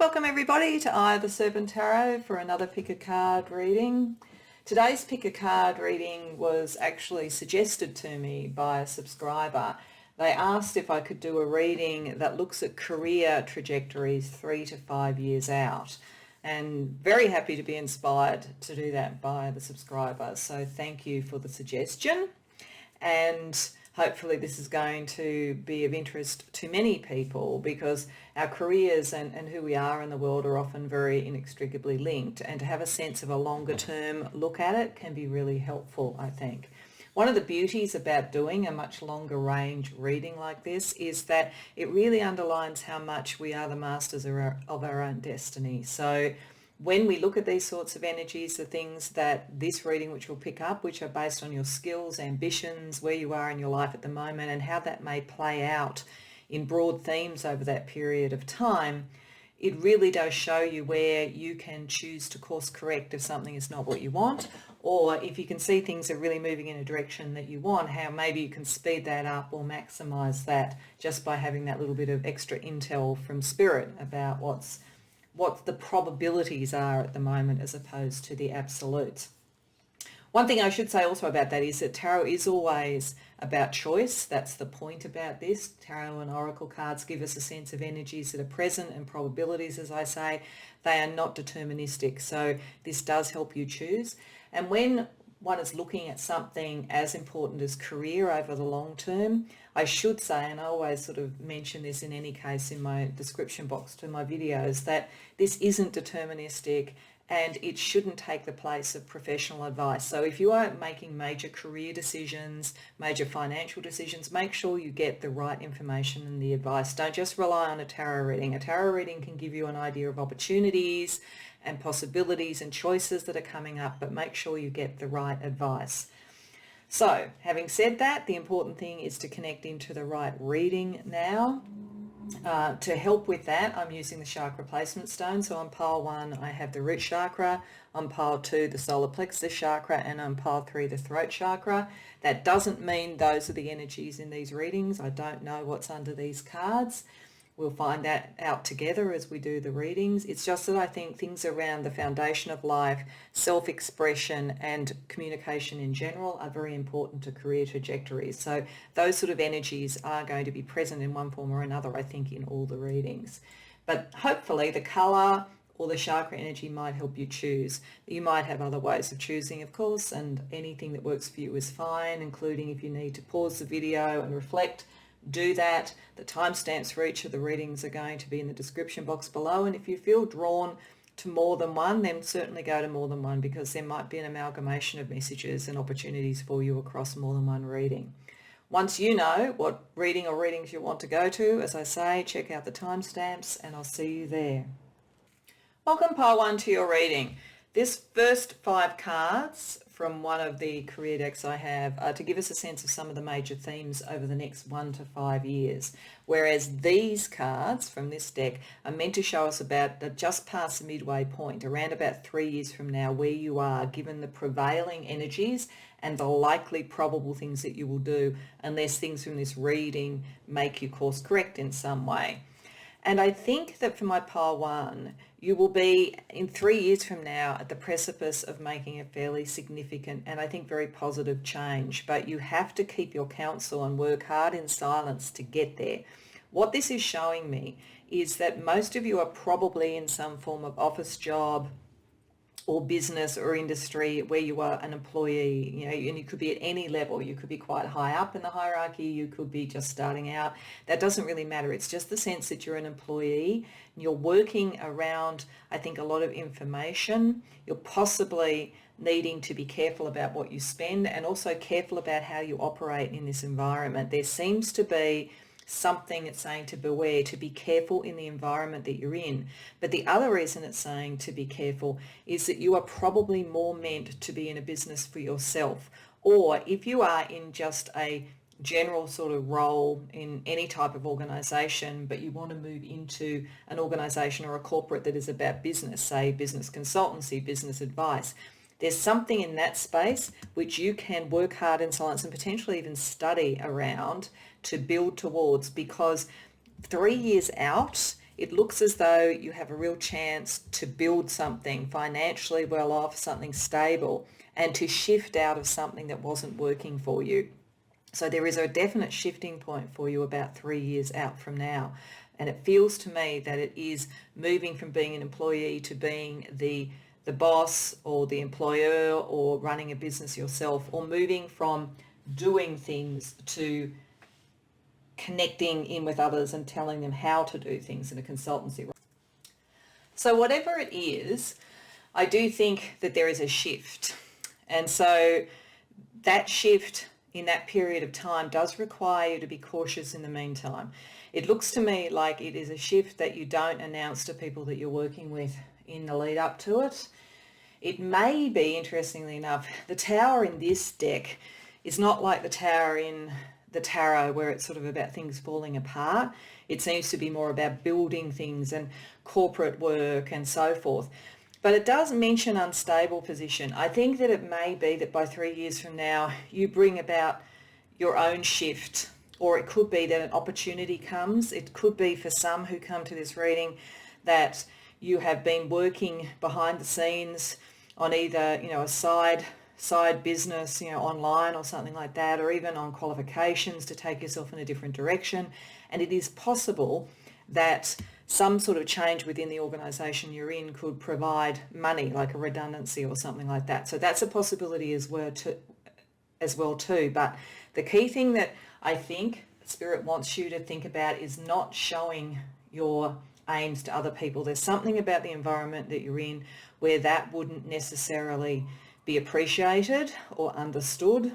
Welcome everybody to the Serpent Tarot for another pick a card reading. Today's pick a card reading was actually suggested to me by a subscriber. They asked if I could do a reading that looks at career trajectories 3 to 5 years out. And very happy to be inspired to do that by the subscriber. So thank you for the suggestion. And hopefully this is going to be of interest to many people because our careers and who we are in the world are often very inextricably linked, and to have a sense of a longer term look at it can be really helpful, I think. One of the beauties about doing a much longer range reading like this is that it really underlines how much we are the masters of our own destiny. So when we look at these sorts of energies, the things that this reading which we'll pick up, which are based on your skills, ambitions, where you are in your life at the moment, and how that may play out in broad themes over that period of time, it really does show you where you can choose to course correct if something is not what you want, or if you can see things are really moving in a direction that you want, how maybe you can speed that up or maximize that just by having that little bit of extra intel from spirit about what the probabilities are at the moment as opposed to the absolutes. One thing I should say also about that is that tarot is always about choice. That's the point about this. Tarot and oracle cards give us a sense of energies that are present and probabilities, as I say. They are not deterministic, so this does help you choose. And when one is looking at something as important as career over the long term, I should say, and I always sort of mention this in any case in my description box to my videos, that this isn't deterministic and it shouldn't take the place of professional advice. So if you are making major career decisions, major financial decisions, make sure you get the right information and the advice. Don't just rely on a tarot reading. A tarot reading can give you an idea of opportunities and possibilities and choices that are coming up, but make sure you get the right advice. So having said that, the important thing is to connect into the right reading now. To help with that, I'm using the chakra placement stone. So on pile 1, I have the root chakra, on pile 2, the solar plexus chakra, and on pile 3, the throat chakra. That doesn't mean those are the energies in these readings. I don't know what's under these cards. We'll find that out together as we do the readings. It's just that I think things around the foundation of life, self-expression and communication in general are very important to career trajectories. So those sort of energies are going to be present in one form or another, I think, in all the readings. But hopefully the colour or the chakra energy might help you choose. You might have other ways of choosing, of course, and anything that works for you is fine, including if you need to pause the video and reflect. Do that. The timestamps for each of the readings are going to be in the description box below, and if you feel drawn to more than one, then certainly go to more than one, because there might be an amalgamation of messages and opportunities for you across more than one reading. Once you know what reading or readings you want to go to, as I say, check out the timestamps and I'll see you there. Welcome pile 1 to your reading. This first 5 cards from one of the career decks I have are to give us a sense of some of the major themes over the next 1 to 5 years, whereas these cards from this deck are meant to show us about just past the midway point, around about 3 years from now, where you are given the prevailing energies and the likely probable things that you will do, unless things from this reading make you course correct in some way. And I think that for my pile 1, you will be in 3 years from now at the precipice of making a fairly significant and I think very positive change, but you have to keep your counsel and work hard in silence to get there. What this is showing me is that most of you are probably in some form of office job or business or industry where you are an employee, and you could be at any level. You could be quite high up in the hierarchy, you could be just starting out. That doesn't really matter. It's just the sense that you're an employee and you're working around, I think, a lot of information. You're possibly needing to be careful about what you spend and also careful about how you operate in this environment. There seems to be something it's saying to beware, to be careful in the environment that you're in. But the other reason it's saying to be careful is that you are probably more meant to be in a business for yourself, or if you are in just a general sort of role in any type of organization, but you want to move into an organization or a corporate that is about business, say business consultancy, business advice. There's something in that space which you can work hard in silence and potentially even study around to build towards, because 3 years out, it looks as though you have a real chance to build something financially well off, something stable, and to shift out of something that wasn't working for you. So there is a definite shifting point for you about 3 years out from now. And it feels to me that it is moving from being an employee to being the boss or the employer or running a business yourself, or moving from doing things to connecting in with others and telling them how to do things in a consultancy role. So whatever it is, I do think that there is a shift. And so that shift in that period of time does require you to be cautious in the meantime. It looks to me like it is a shift that you don't announce to people that you're working with in the lead up to it. It may be, interestingly enough, the tower in this deck is not like the tower in the tarot where it's sort of about things falling apart. It seems to be more about building things and corporate work and so forth. But it does mention unstable position. I think that it may be that by 3 years from now, you bring about your own shift, or it could be that an opportunity comes. It could be for some who come to this reading that you have been working behind the scenes on either, a side business, online or something like that, or even on qualifications to take yourself in a different direction. And it is possible that some sort of change within the organisation you're in could provide money, like a redundancy or something like that. So that's a possibility as well too. But the key thing that I think Spirit wants you to think about is not showing your aims to other people. There's something about the environment that you're in where that wouldn't necessarily be appreciated or understood.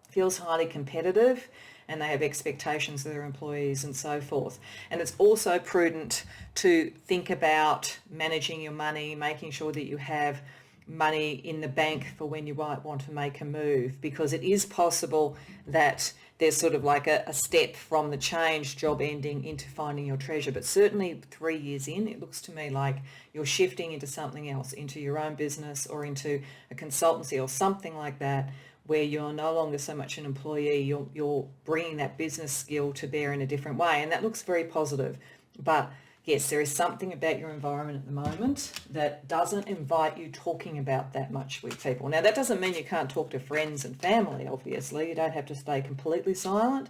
Feels highly competitive, and they have expectations of their employees and so forth. And it's also prudent to think about managing your money, making sure that you have money in the bank for when you might want to make a move, because it is possible that there's sort of like a step from the change job ending into finding your treasure. But certainly 3 years in, it looks to me like you're shifting into something else, into your own business or into a consultancy or something like that, where you're no longer so much an employee, you're bringing that business skill to bear in a different way. And that looks very positive. But yes, there is something about your environment at the moment that doesn't invite you talking about that much with people. Now, that doesn't mean you can't talk to friends and family, obviously. You don't have to stay completely silent.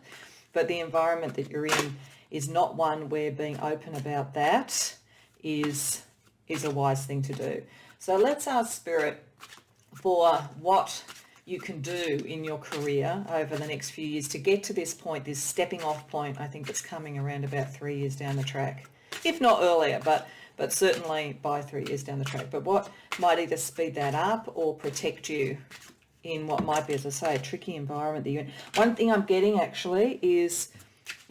But the environment that you're in is not one where being open about that is a wise thing to do. So let's ask Spirit for what you can do in your career over the next few years to get to this point, this stepping off point. I think that's coming around about 3 years down the track, if not earlier, but certainly by 3 years down the track. But what might either speed that up or protect you in what might be, as I say, a tricky environment that you're in. One thing I'm getting actually is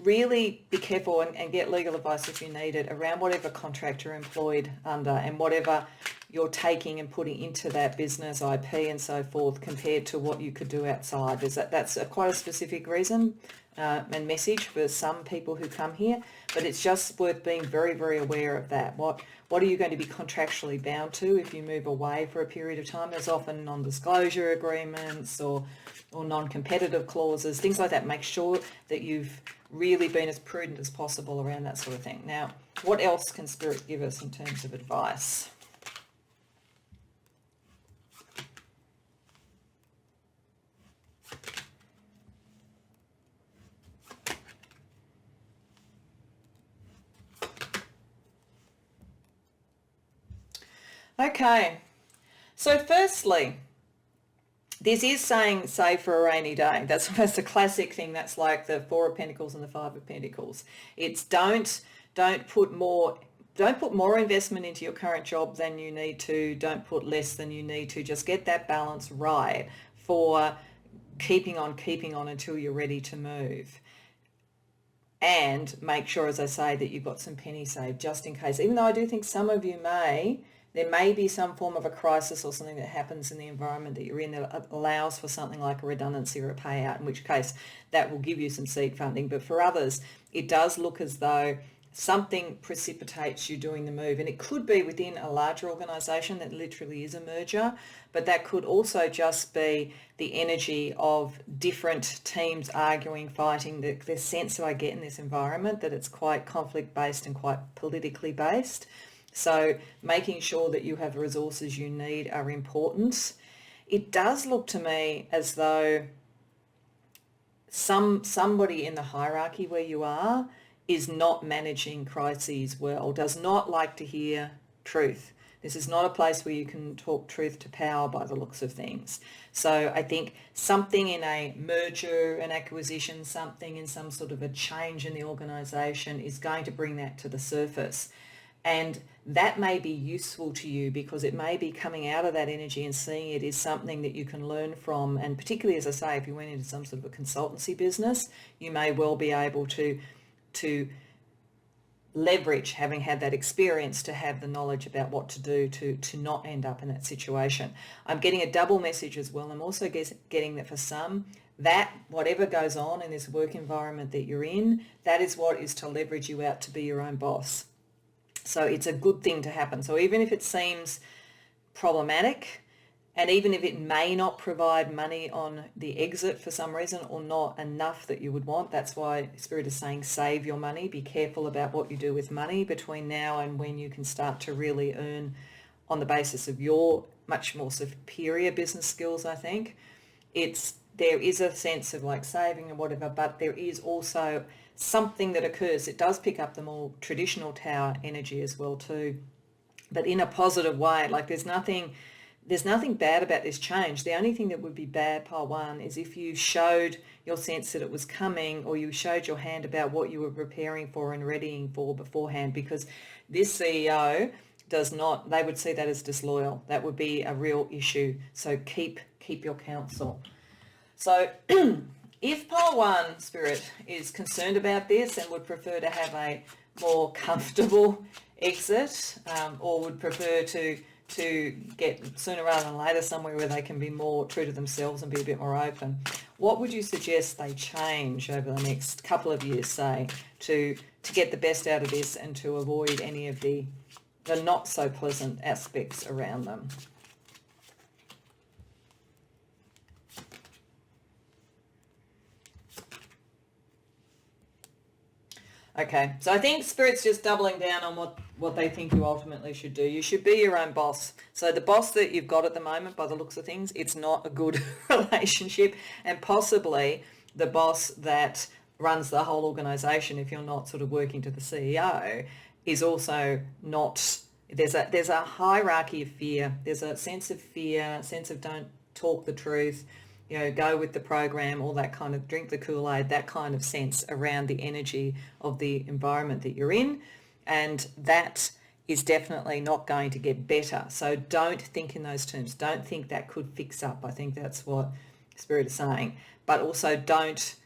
really be careful and get legal advice if you need it around whatever contract you're employed under and whatever you're taking and putting into that business, IP and so forth, compared to what you could do outside. That's quite a specific reason and message for some people who come here, but it's just worth being very, very aware of that. What are you going to be contractually bound to if you move away for a period of time? There's often non-disclosure agreements or non-competitive clauses, things like that. Make sure that you've really been as prudent as possible around that sort of thing. Now, what else can Spirit give us in terms of advice? Okay, so firstly, this is saying save for a rainy day. That's a classic thing. That's like the Four of Pentacles and the Five of Pentacles. It's don't put more investment into your current job than you need to. Don't put less than you need to. Just get that balance right for keeping on until you're ready to move. And make sure, as I say, that you've got some pennies saved just in case. Even though I do think some of you there may be some form of a crisis or something that happens in the environment that you're in that allows for something like a redundancy or a payout, in which case that will give you some seed funding. But for others, it does look as though something precipitates you doing the move. And it could be within a larger organisation that literally is a merger, but that could also just be the energy of different teams arguing, fighting, the sense that I get in this environment that it's quite conflict-based and quite politically based. So making sure that you have the resources you need are important. It does look to me as though somebody in the hierarchy where you are is not managing crises well, does not like to hear truth. This is not a place where you can talk truth to power by the looks of things. So I think something in a merger, an acquisition, something in some sort of a change in the organisation is going to bring that to the surface. And that may be useful to you because it may be coming out of that energy and seeing it is something that you can learn from. And particularly, as I say, if you went into some sort of a consultancy business, you may well be able to leverage having had that experience to have the knowledge about what to do to not end up in that situation. I'm getting a double message as well. I'm also getting that for some, that whatever goes on in this work environment that you're in, that is what is to leverage you out to be your own boss. So it's a good thing to happen. So even if it seems problematic, and even if it may not provide money on the exit for some reason or not enough that you would want, that's why Spirit is saying save your money. Be careful about what you do with money between now and when you can start to really earn on the basis of your much more superior business skills, I think. There is a sense of like saving and whatever, but there is also something that occurs. It does pick up the more traditional tower energy as well too, but in a positive way. Like there's nothing bad about this change. The only thing that would be bad, pile one, is if you showed your sense that it was coming, or you showed your hand about what you were preparing for and readying for beforehand, because this CEO does not, they would see that as disloyal. That would be a real issue. So keep your counsel. So if pile one, Spirit, is concerned about this and would prefer to have a more comfortable exit, or would prefer to get sooner rather than later somewhere where they can be more true to themselves and be a bit more open, what would you suggest they change over the next couple of years, say, to get the best out of this and to avoid any of the not so pleasant aspects around them? Okay, so I think Spirit's just doubling down on what they think you ultimately should do. You should be your own boss. So the boss that you've got at the moment, by the looks of things, it's not a good relationship, and possibly the boss that runs the whole organisation, if you're not sort of working to the CEO, is also not, there's a hierarchy of fear. There's a sense of fear, a sense of don't talk the truth, go with the program, all that kind of drink the Kool-Aid, that kind of sense around the energy of the environment that you're in. And that is definitely not going to get better. So don't think in those terms. Don't think that could fix up. I think that's what Spirit is saying. But also don't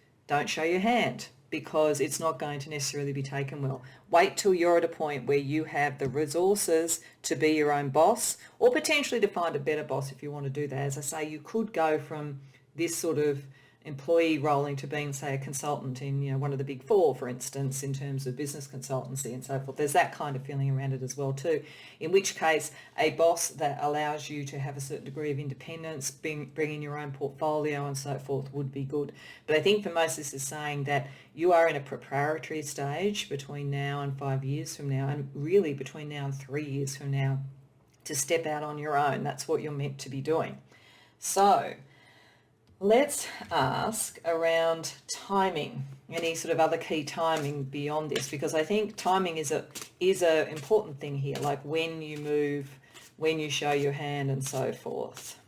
show your hand, because it's not going to necessarily be taken well. Wait till you're at a point where you have the resources to be your own boss, or potentially to find a better boss if you want to do that. As I say, you could go from this sort of employee role into being, say, a consultant in one of the big four, for instance, in terms of business consultancy and so forth. There's that kind of feeling around it as well too, in which case a boss that allows you to have a certain degree of independence, bring in your own portfolio and so forth, would be good. But I think for most this is saying that you are in a preparatory stage between now and 5 years from now, and really between now and 3 years from now, to step out on your own. That's what you're meant to be doing. So let's ask around timing, any sort of other key timing beyond this, because I think timing is a important thing here, like when you move, when you show your hand and so forth.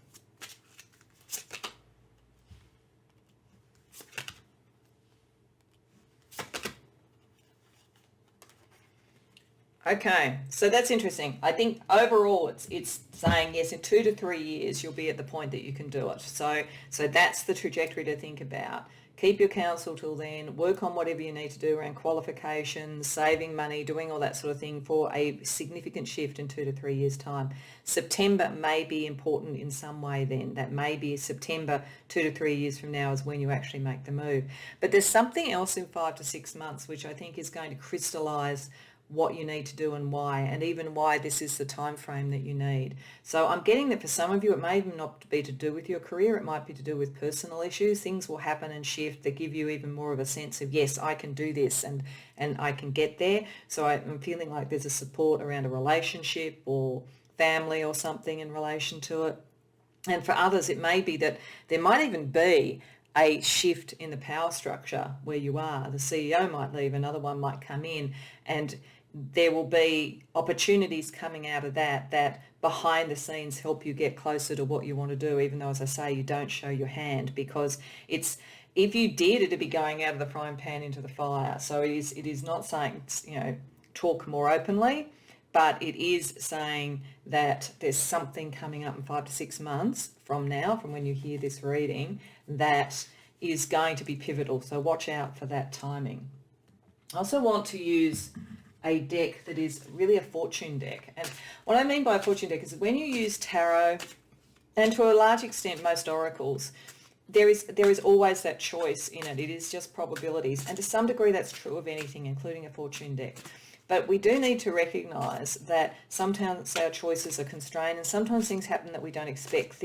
Okay, so that's interesting. I think overall it's saying, yes, in 2 to 3 years you'll be at the point that you can do it. So that's the trajectory to think about. keep your counsel till then, work on whatever you need to do around qualifications, saving money, doing all that sort of thing for a significant shift in 2 to 3 years' time. September may be important in some way then. That may be September 2 to 3 years from now is when you actually make the move. But there's something else in 5 to 6 months which I think is going to crystallise what you need to do and why, and even why this is the time frame that you need. So I'm getting that for some of you it may even not be to do with your career, it might be to do with personal issues. Things will happen and shift that give you even more of a sense of, yes, I can do this and I can get there. So I'm feeling like there's a support around a relationship or family or something in relation to it. And for others it may be that there might even be a shift in the power structure where you are. The CEO might leave, another one might come in, and there will be opportunities coming out of that behind the scenes help you get closer to what you want to do, even though, as I say, you don't show your hand, because it's, if you did, it'd be going out of the frying pan into the fire. So it is not saying, talk more openly, but it is saying that there's something coming up in 5 to 6 months from now, from when you hear this reading, that is going to be pivotal. So watch out for that timing. I also want to use a deck that is really a fortune deck. And what I mean by a fortune deck is when you use tarot, and to a large extent most oracles, there is always that choice in it. It is just probabilities. And to some degree that's true of anything, including a fortune deck. But we do need to recognise that sometimes our choices are constrained and sometimes things happen that we don't expect.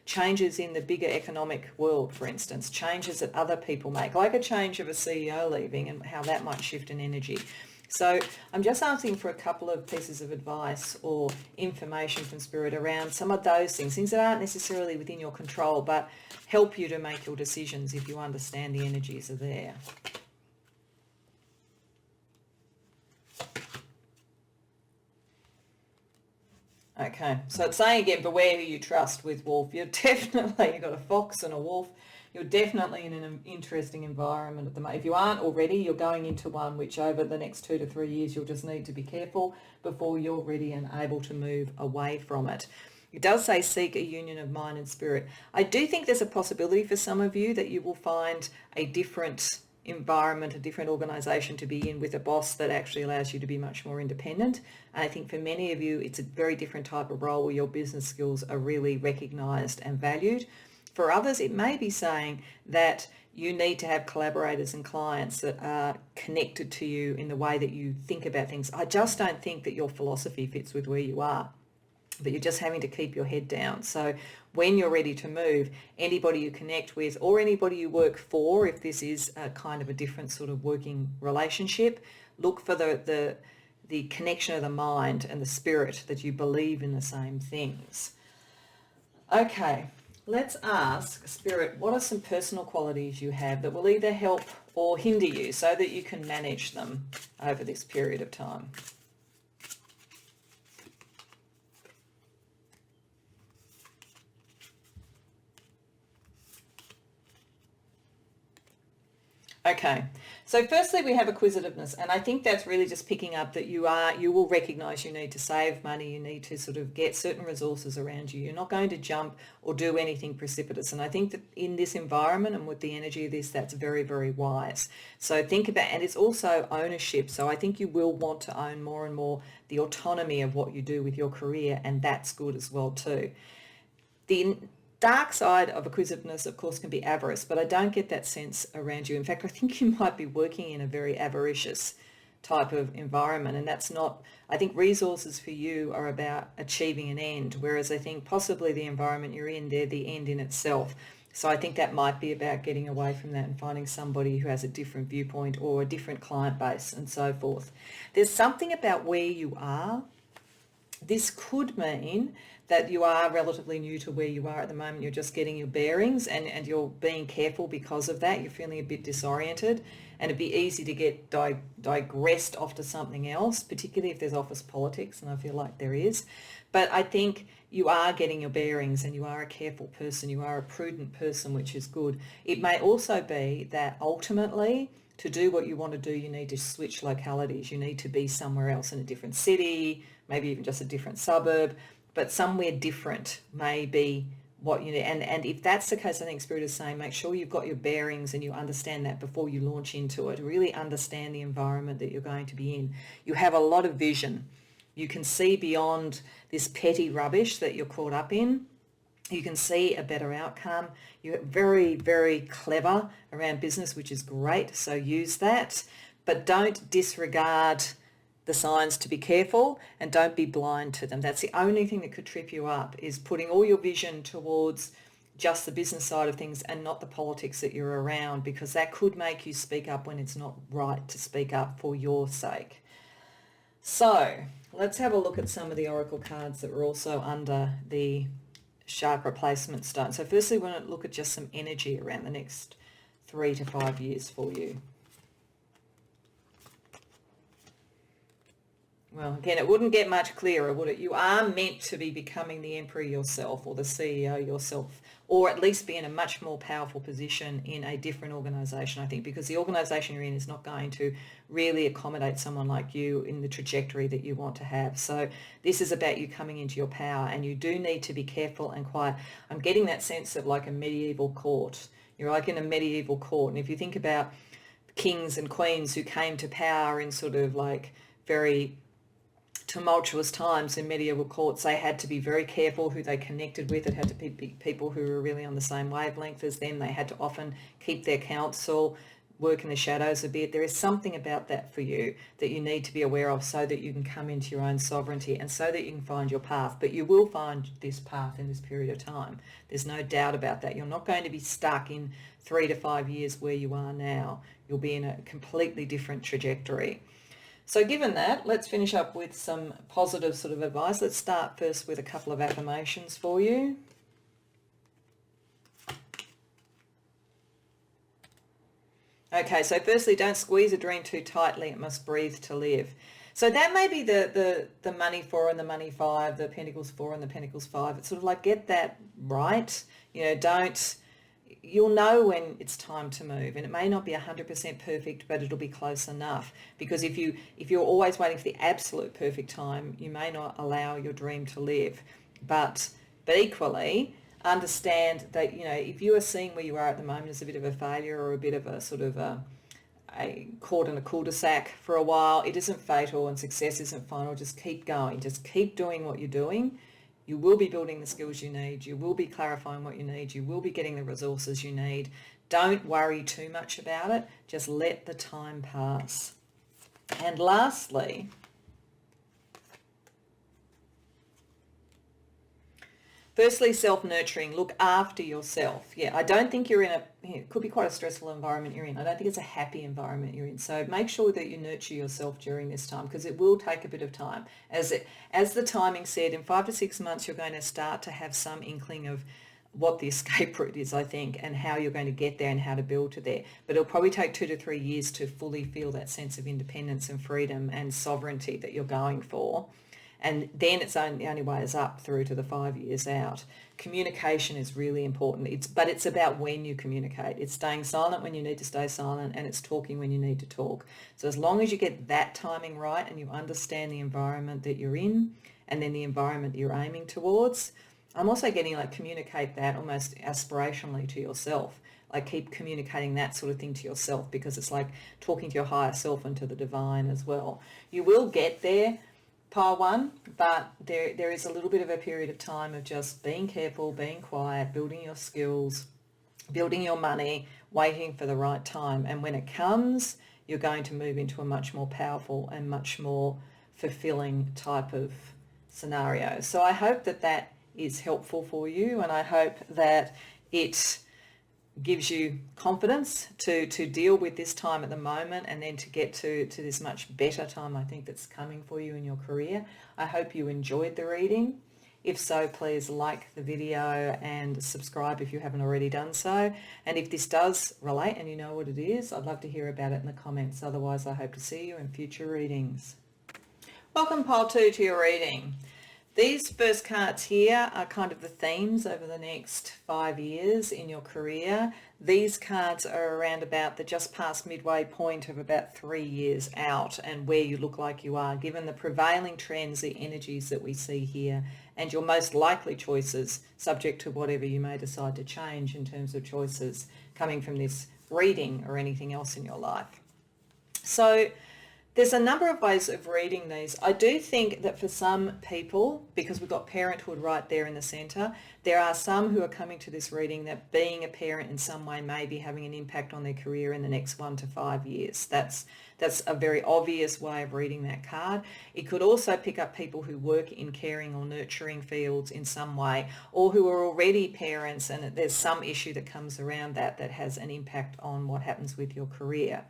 Changes in the bigger economic world, for instance, changes that other people make, like a change of a CEO leaving and how that might shift in energy. So I'm just asking for a couple of pieces of advice or information from Spirit around some of those things that aren't necessarily within your control, but help you to make your decisions if you understand the energies are there. Okay, so it's saying again, beware who you trust with wolf. You've got a fox and a wolf. You're definitely in an interesting environment at the moment. If you aren't already, you're going into one which over the next 2 to 3 years, you'll just need to be careful before you're ready and able to move away from it. It does say seek a union of mind and spirit. I do think there's a possibility for some of you that you will find a different environment, a different organisation to be in with a boss that actually allows you to be much more independent. And I think for many of you, it's a very different type of role where your business skills are really recognised and valued. For others, it may be saying that you need to have collaborators and clients that are connected to you in the way that you think about things. I just don't think that your philosophy fits with where you are, but you're just having to keep your head down. So when you're ready to move, anybody you connect with or anybody you work for, if this is a kind of a different sort of working relationship, look for the connection of the mind and the spirit, that you believe in the same things. Okay, let's ask Spirit, what are some personal qualities you have that will either help or hinder you so that you can manage them over this period of time? Okay, so firstly we have acquisitiveness, and I think that's really just picking up that you will recognise you need to save money, you need to sort of get certain resources around you. You're not going to jump or do anything precipitous, and I think that in this environment and with the energy of this, that's very, very wise. So think about, and it's also ownership, so I think you will want to own more and more the autonomy of what you do with your career, and that's good as well too. The dark side of acquisitiveness, of course, can be avarice, but I don't get that sense around you. In fact, I think you might be working in a very avaricious type of environment, and that's not, I think resources for you are about achieving an end, whereas I think possibly the environment you're in, they're the end in itself. So I think that might be about getting away from that and finding somebody who has a different viewpoint or a different client base and so forth. There's something about where you are. This could mean that you are relatively new to where you are at the moment. You're just getting your bearings and you're being careful because of that. You're feeling a bit disoriented, and it'd be easy to get digressed off to something else, particularly if there's office politics, and I feel like there is. But I think you are getting your bearings and you are a careful person. You are a prudent person, which is good. It may also be that ultimately to do what you want to do, you need to switch localities. You need to be somewhere else in a different city, maybe even just a different suburb, but somewhere different may be what you need. And if that's the case, I think Spirit is saying make sure you've got your bearings and you understand that before you launch into it. Really understand the environment that you're going to be in. You have a lot of vision. You can see beyond this petty rubbish that you're caught up in. You can see a better outcome. You're very, very clever around business, which is great. So use that, but don't disregard the signs to be careful, and don't be blind to them. That's the only thing that could trip you up, is putting all your vision towards just the business side of things and not the politics that you're around, because that could make you speak up when it's not right to speak up for your sake. So let's have a look at some of the oracle cards that were also under the sharp replacement stone. So firstly, we want to look at just some energy around the next 3 to 5 years for you. Well, again, it wouldn't get much clearer, would it? You are meant to be becoming the emperor yourself, or the CEO yourself, or at least be in a much more powerful position in a different organisation, I think, because the organisation you're in is not going to really accommodate someone like you in the trajectory that you want to have. So this is about you coming into your power, and you do need to be careful and quiet. I'm getting that sense of like a medieval court. You're like in a medieval court, and if you think about kings and queens who came to power in sort of like very tumultuous times in medieval courts, they had to be very careful who they connected with. It had to be people who were really on the same wavelength as them. They had to often keep their counsel, work in the shadows a bit. There is something about that for you that you need to be aware of, so that you can come into your own sovereignty and so that you can find your path. But you will find this path in this period of time. There's no doubt about that. You're not going to be stuck in 3 to 5 years where you are now. You'll be in a completely different trajectory. So given that, let's finish up with some positive sort of advice. Let's start first with a couple of affirmations for you. Okay, so firstly, don't squeeze a dream too tightly. It must breathe to live. So that may be the money 4 and the money 5, the Pentacles 4 and the Pentacles 5. It's sort of like, get that right. You'll know when it's time to move, and it may not be 100% perfect, but it'll be close enough, because if you're always waiting for the absolute perfect time, you may not allow your dream to live. But equally, understand that, if you are seeing where you are at the moment as a bit of a failure, or a bit of a sort of a caught in a cul-de-sac for a while, it isn't fatal, and success isn't final. Just keep going. Just keep doing what you're doing. You will be building the skills you need. You will be clarifying what you need. You will be getting the resources you need. Don't worry too much about it. Just let the time pass. And lastly, firstly, self-nurturing. Look after yourself. Yeah, I don't think you're in it could be quite a stressful environment you're in. I don't think it's a happy environment you're in. So make sure that you nurture yourself during this time, because it will take a bit of time. As the timing said, in 5 to 6 months, you're going to start to have some inkling of what the escape route is, I think, and how you're going to get there and how to build to there. But it'll probably take 2 to 3 years to fully feel that sense of independence and freedom and sovereignty that you're going for. And then the only way is up through to the 5 years out. Communication is really important. But it's about when you communicate. It's staying silent when you need to stay silent, and it's talking when you need to talk. So as long as you get that timing right, and you understand the environment that you're in, and then the environment that you're aiming towards, I'm also getting like communicate that almost aspirationally to yourself. Like keep communicating that sort of thing to yourself, because it's like talking to your higher self and to the divine as well. You will get there, Pile 1, but there is a little bit of a period of time of just being careful, being quiet, building your skills, building your money, waiting for the right time. And when it comes, you're going to move into a much more powerful and much more fulfilling type of scenario. So I hope that is helpful for you, and I hope that it gives you confidence to deal with this time at the moment, and then to get to this much better time, I think, that's coming for you in your career. I hope you enjoyed the reading. If so, please like the video and subscribe if you haven't already done so. And if this does relate and you know what it is, I'd love to hear about it in the comments. Otherwise, I hope to see you in future readings. Welcome, Pile 2, to your reading. These first cards here are kind of the themes over the next 5 years in your career. These cards are around about the just past midway point of about 3 years out and where you look like you are, given the prevailing trends, the energies that we see here, and your most likely choices, subject to whatever you may decide to change in terms of choices coming from this reading or anything else in your life. So there's a number of ways of reading these. I do think that for some people, because we've got parenthood right there in the centre, there are some who are coming to this reading that being a parent in some way may be having an impact on their career in the next 1 to 5 years. That's a very obvious way of reading that card. It could also pick up people who work in caring or nurturing fields in some way, or who are already parents and there's some issue that comes around that has an impact on what happens with your career.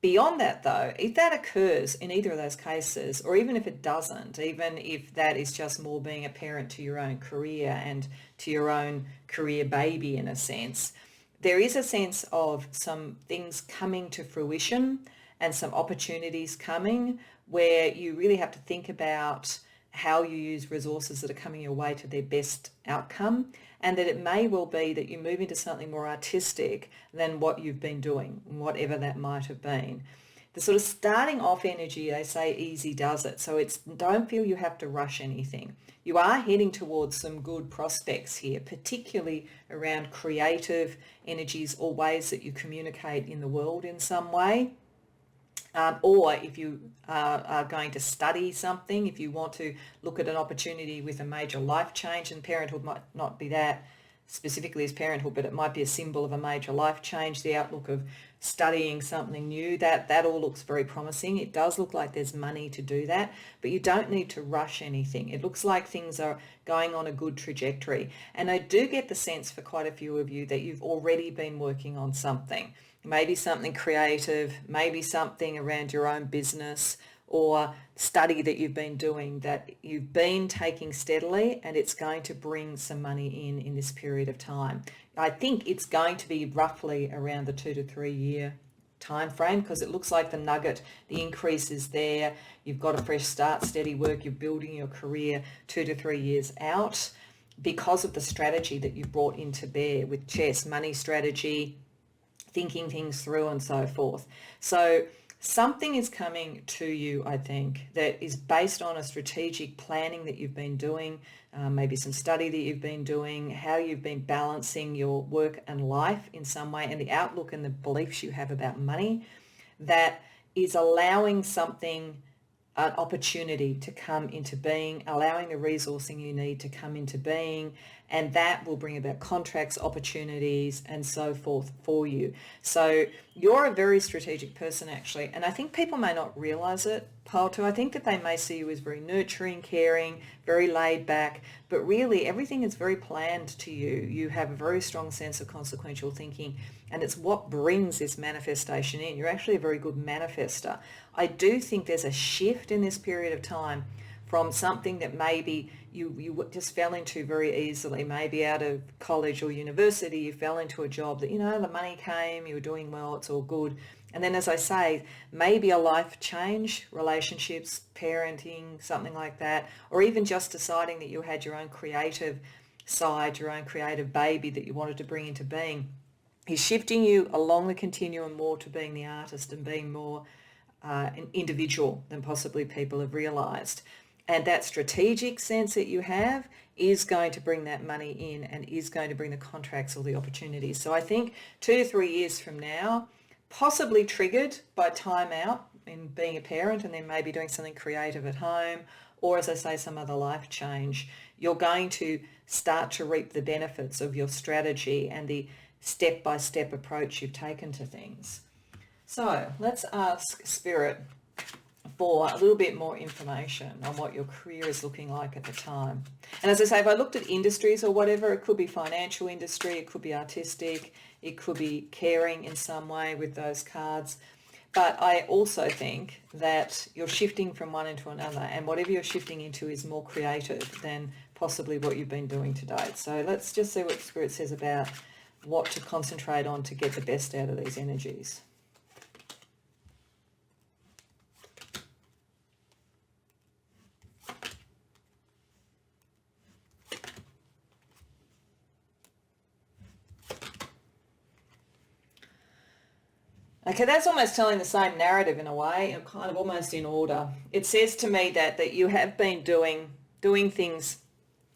Beyond that, though, if that occurs in either of those cases, or even if it doesn't, even if that is just more being a parent to your own career and to your own career baby in a sense, there is a sense of some things coming to fruition and some opportunities coming where you really have to think about how you use resources that are coming your way to their best outcome, and that it may well be that you move into something more artistic than what you've been doing, whatever that might have been. The sort of starting off energy, they say easy does it. So don't feel you have to rush anything. You are heading towards some good prospects here, particularly around creative energies or ways that you communicate in the world in some way. Or if you are going to study something, if you want to look at an opportunity with a major life change, and parenthood might not be that specifically as parenthood, but it might be a symbol of a major life change, the outlook of studying something new, that all looks very promising. It does look like there's money to do that, but you don't need to rush anything. It looks like things are going on a good trajectory. And I do get the sense for quite a few of you that you've already been working on something. Maybe something creative, maybe something around your own business or study that you've been doing that you've been taking steadily, and it's going to bring some money in this period of time. I think it's going to be roughly around the 2 to 3 year time frame, because it looks like the nugget, the increase is there. You've got a fresh start, steady work, you're building your career 2 to 3 years out because of the strategy that you brought into bear with chess, money strategy, thinking things through and so forth. So something is coming to you, I think, that is based on a strategic planning that you've been doing, maybe some study that you've been doing, how you've been balancing your work and life in some way, and the outlook and the beliefs you have about money, that is allowing something, an opportunity to come into being, allowing the resourcing you need to come into being, and that will bring about contracts, opportunities, and so forth for you. So you're a very strategic person, actually, and I think people may not realize it, Pile 2. I think that they may see you as very nurturing, caring, very laid back, but really everything is very planned to you. You have a very strong sense of consequential thinking, and it's what brings this manifestation in. You're actually a very good manifester. I do think there's a shift in this period of time from something that maybe you just fell into very easily, maybe out of college or university, you fell into a job that, the money came, you were doing well, it's all good. And then, as I say, maybe a life change, relationships, parenting, something like that, or even just deciding that you had your own creative side, your own creative baby that you wanted to bring into being. He's shifting you along the continuum more to being the artist and being more an individual than possibly people have realised. And that strategic sense that you have is going to bring that money in and is going to bring the contracts or the opportunities. So I think 2 to 3 years from now, possibly triggered by time out in being a parent and then maybe doing something creative at home, or as I say, some other life change, you're going to start to reap the benefits of your strategy and the step-by-step approach you've taken to things. So let's ask Spirit for a little bit more information on what your career is looking like at the time. And as I say, if I looked at industries or whatever, it could be financial industry, it could be artistic, it could be caring in some way with those cards. But I also think that you're shifting from one into another, and whatever you're shifting into is more creative than possibly what you've been doing to date. So let's just see what Spirit says about what to concentrate on to get the best out of these energies. Okay, that's almost telling the same narrative in a way, and kind of almost in order. It says to me that you have been doing things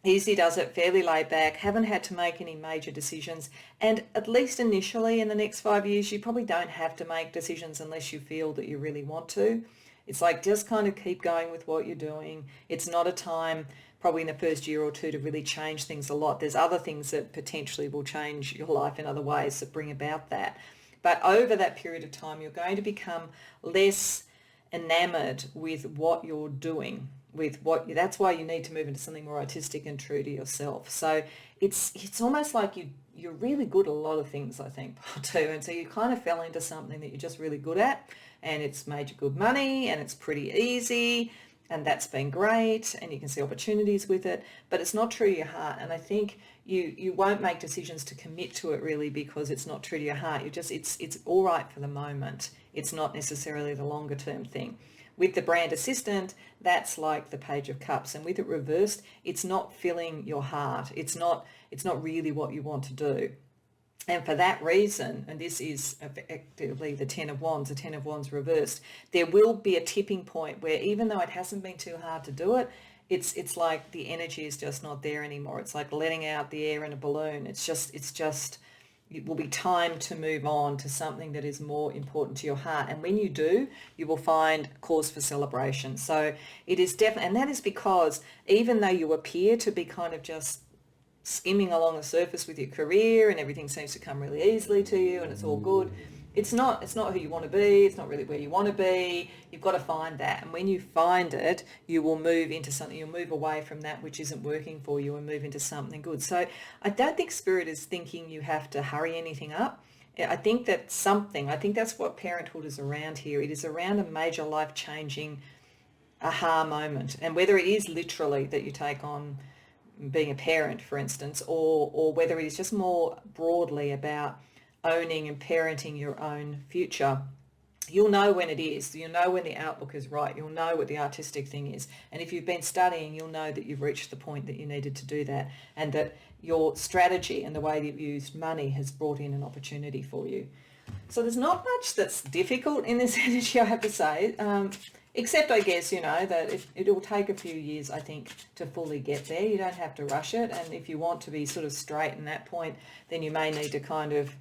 easy does it, fairly laid back, haven't had to make any major decisions, and at least initially in the next 5 years, you probably don't have to make decisions unless you feel that you really want to. It's like just kind of keep going with what you're doing. It's not a time probably in the first year or two to really change things a lot. There's other things that potentially will change your life in other ways that bring about that. But over that period of time, you're going to become less enamored with what you're doing, that's why you need to move into something more artistic and true to yourself. So it's almost like you're really good at a lot of things, I think, too. And so you kind of fell into something that you're just really good at, and it's made you good money, and it's pretty easy, and that's been great, and you can see opportunities with it, but it's not true to your heart. And I think you won't make decisions to commit to it really because it's not true to your heart. It's all right for the moment. It's not necessarily the longer term thing. With the brand assistant, that's like the Page of Cups, and with it reversed, it's not filling your heart. It's not really what you want to do. And for that reason, and this is effectively the Ten of Wands reversed, there will be a tipping point where even though it hasn't been too hard to do it, it's like the energy is just not there anymore. It's like letting out the air in a balloon. It will be time to move on to something that is more important to your heart. And when you do, you will find cause for celebration. So it is definitely, and that is because even though you appear to be kind of just skimming along the surface with your career and everything seems to come really easily to you and it's all good, it's not who you want to be. It's not really where you want to be. You've got to find that. And when you find it, you will move into something. You'll move away from that which isn't working for you and move into something good. So I don't think Spirit is thinking you have to hurry anything up. I think that's what parenthood is around here. It is around a major life-changing aha moment. And whether it is literally that you take on being a parent, for instance, or whether it is just more broadly about owning and parenting your own future, you'll know when it is. You'll know when the outlook is right. You'll know what the artistic thing is. And if you've been studying, you'll know that you've reached the point that you needed to do that, and that your strategy and the way that you've used money has brought in an opportunity for you. So there's not much that's difficult in this energy, I have to say, except I guess, that it will take a few years, I think, to fully get there. You don't have to rush it. And if you want to be sort of straight in that point, then you may need to kind of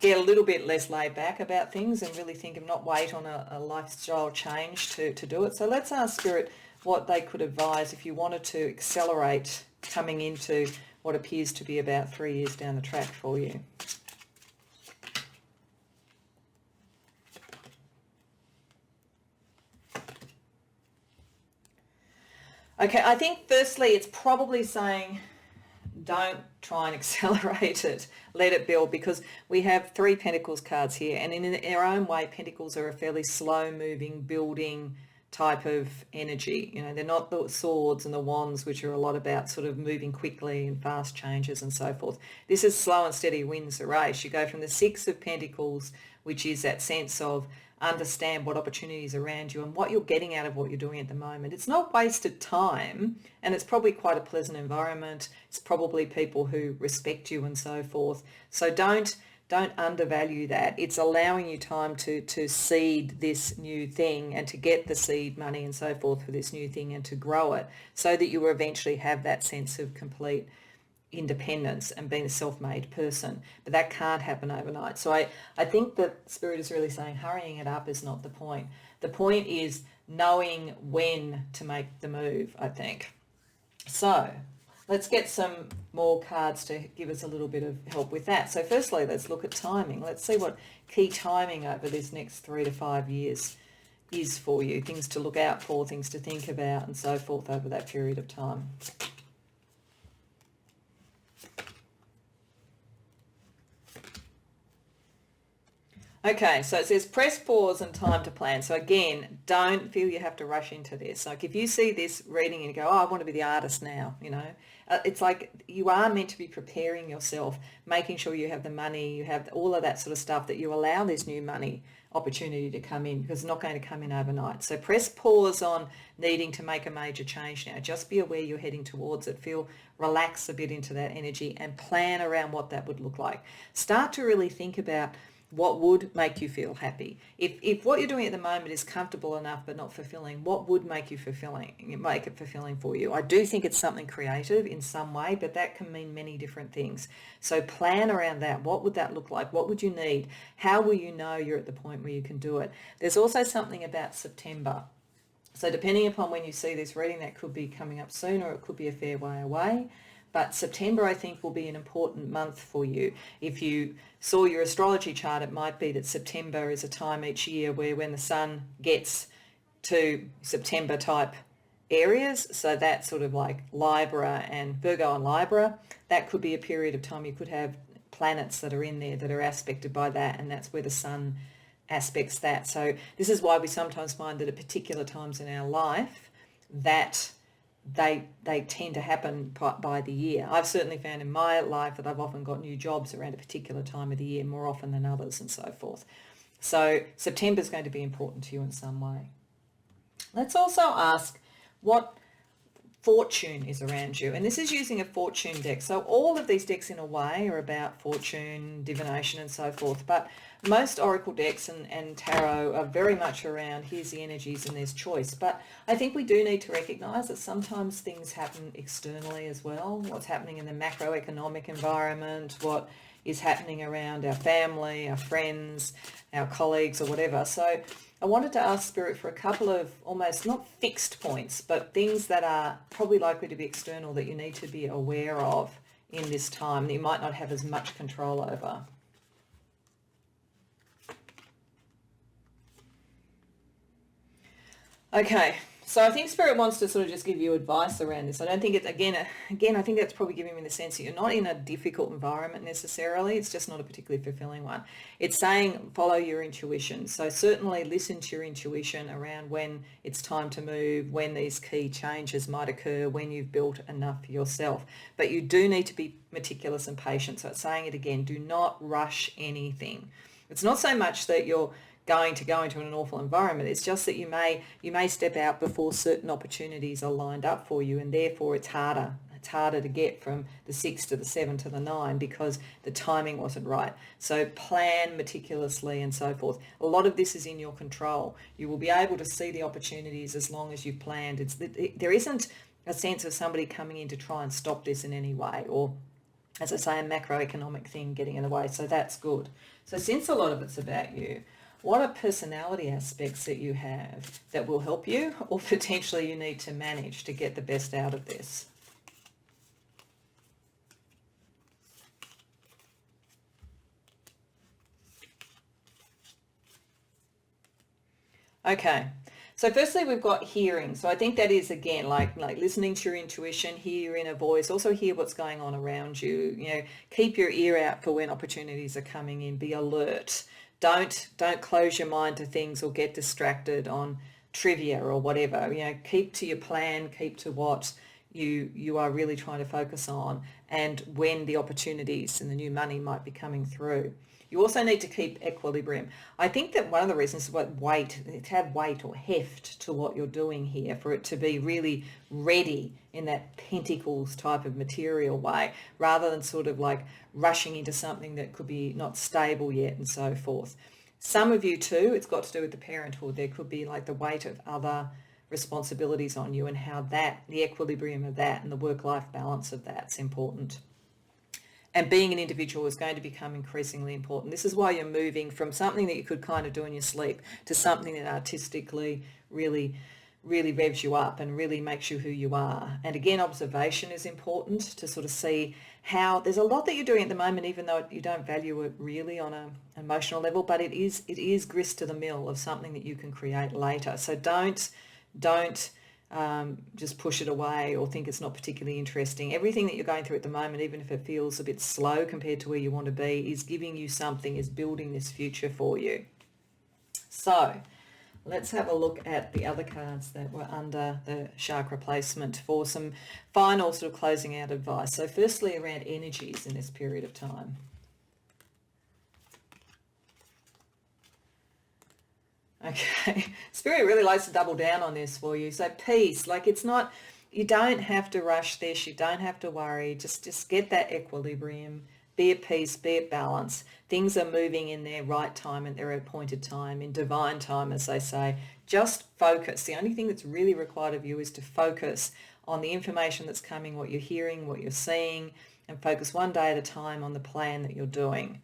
get a little bit less laid back about things and really think of not wait on a lifestyle change to do it. So let's ask Spirit what they could advise if you wanted to accelerate coming into what appears to be about 3 years down the track for you. Okay, I think firstly it's probably saying don't try and accelerate it. Let it build, because we have 3 Pentacles cards here, and in their own way, Pentacles are a fairly slow-moving, building type of energy. They're not the swords and the wands, which are a lot about sort of moving quickly and fast changes and so forth. This is slow and steady wins the race. You go from the 6 of Pentacles, which is that sense of understand what opportunities are around you and what you're getting out of what you're doing at the moment. It's not wasted time, and it's probably quite a pleasant environment. It's probably people who respect you and so forth. So don't undervalue that. It's allowing you time to seed this new thing and to get the seed money and so forth for this new thing and to grow it so that you will eventually have that sense of complete independence and being a self-made person. But that can't happen overnight. So I think that Spirit is really saying hurrying it up is not the point. The point is knowing when to make the move, I think. So let's get some more cards to give us a little bit of help with that. So firstly, let's look at timing. Let's see what key timing over this next 3 to 5 years is for you. Things to look out for, things to think about and so forth over that period of time. Okay, so it says press pause and time to plan. So again, don't feel you have to rush into this. Like if you see this reading and you go, oh, I want to be the artist now, it's like you are meant to be preparing yourself, making sure you have the money, you have all of that sort of stuff, that you allow this new money opportunity to come in, because it's not going to come in overnight. So press pause on needing to make a major change now. Just be aware you're heading towards it. Relax a bit into that energy and plan around what that would look like. Start to really think about What would make you feel happy? If what you're doing at the moment is comfortable enough but not fulfilling, what would make it fulfilling for you? I do think it's something creative in some way, but that can mean many different things. So plan around that. What would that look like? What would you need? How will you know you're at the point where you can do it? There's also something about September. So depending upon when you see this reading, that could be coming up soon or it could be a fair way away. But September, I think, will be an important month for you. If you saw your astrology chart, it might be that September is a time each year where when the sun gets to September type areas, so that's sort of like Libra and Virgo and Libra, that could be a period of time you could have planets that are in there that are aspected by that, and that's where the sun aspects that. So this is why we sometimes find that at particular times in our life that they tend to happen by the year. I've certainly found in my life that I've often got new jobs around a particular time of the year more often than others and so forth. So September is going to be important to you in some way. Let's also ask what fortune is around you, and this is using a fortune deck. So all of these decks in a way are about fortune, divination and so forth, but most oracle decks and tarot are very much around here's the energies and there's choice. But I think we do need to recognize that sometimes things happen externally as well. What's happening in the macroeconomic environment, what is happening around our family, our friends, our colleagues or whatever. So I wanted to ask Spirit for a couple of almost not fixed points, but things that are probably likely to be external that you need to be aware of in this time that you might not have as much control over. Okay, so I think Spirit wants to sort of just give you advice around this. I don't think it's, again, I think that's probably giving me the sense that you're not in a difficult environment necessarily. It's just not a particularly fulfilling one. It's saying follow your intuition. So certainly listen to your intuition around when it's time to move, when these key changes might occur, when you've built enough for yourself. But you do need to be meticulous and patient. So it's saying it again, do not rush anything. It's not so much that you're going to go into an awful environment. It's just that you may step out before certain opportunities are lined up for you, and therefore it's harder. It's harder to get from the 6 to the 7 to the 9 because the timing wasn't right. So plan meticulously and so forth. A lot of this is in your control. You will be able to see the opportunities as long as you've planned. There isn't a sense of somebody coming in to try and stop this in any way, or, as I say, a macroeconomic thing getting in the way. So that's good. So since a lot of it's about you, what are personality aspects that you have that will help you or potentially you need to manage to get the best out of this? Okay, so firstly we've got hearing. So I think that is, again, like listening to your intuition, hear your inner voice, also hear what's going on around you. You know, keep your ear out for when opportunities are coming in, be alert. Don't close your mind to things or get distracted on trivia or whatever. You know, keep to your plan, keep to what you are really trying to focus on, and when the opportunities and the new money might be coming through. You also need to keep equilibrium. I think that one of the reasons is to have weight or heft to what you're doing here, for it to be really ready in that pentacles type of material way, rather than sort of like rushing into something that could be not stable yet and so forth. Some of you too, it's got to do with the parenthood. There could be like the weight of other responsibilities on you, and how the equilibrium of that and the work-life balance of that's important. And being an individual is going to become increasingly important. This is why you're moving from something that you could kind of do in your sleep to something that artistically really revs you up and really makes you who you are. And again, observation is important to sort of see how there's a lot that you're doing at the moment, even though you don't value it really on an emotional level, but it is grist to the mill of something that you can create later. So don't just push it away or think it's not particularly interesting. Everything that you're going through at the moment, even if it feels a bit slow compared to where you want to be, is giving you something, is building this future for you. So let's have a look at the other cards that were under the chakra placement for some final sort of closing out advice. So firstly, around energies in this period of time. Okay, Spirit really likes to double down on this for you. So peace, like it's not, you don't have to rush this, you don't have to worry, just get that equilibrium Be at peace, be at balance. Things are moving in their right time and their appointed time, in divine time, as they say. Just focus. The only thing that's really required of you is to focus on the information that's coming, what you're hearing, what you're seeing, and focus one day at a time on the plan that you're doing.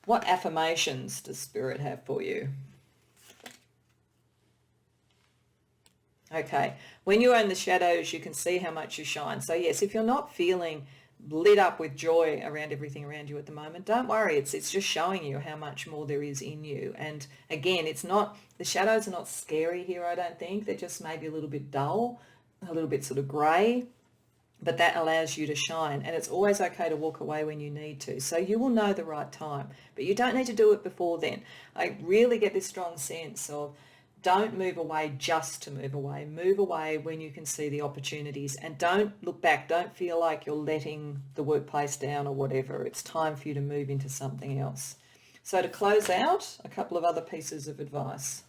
What affirmations does Spirit have for you? Okay, when you are in the shadows, you can see how much you shine. So yes, if you're not feeling lit up with joy around everything around you at the moment, don't worry. It's just showing you how much more there is in you. And again, it's not, the shadows are not scary here, I don't think. They're just maybe a little bit dull, a little bit sort of grey, but that allows you to shine. And it's always okay to walk away when you need to. So you will know the right time, but you don't need to do it before then. I really get this strong sense of, don't move away just to move away. Move away when you can see the opportunities, and don't look back. Don't feel like you're letting the workplace down or whatever. It's time for you to move into something else. So to close out, a couple of other pieces of advice.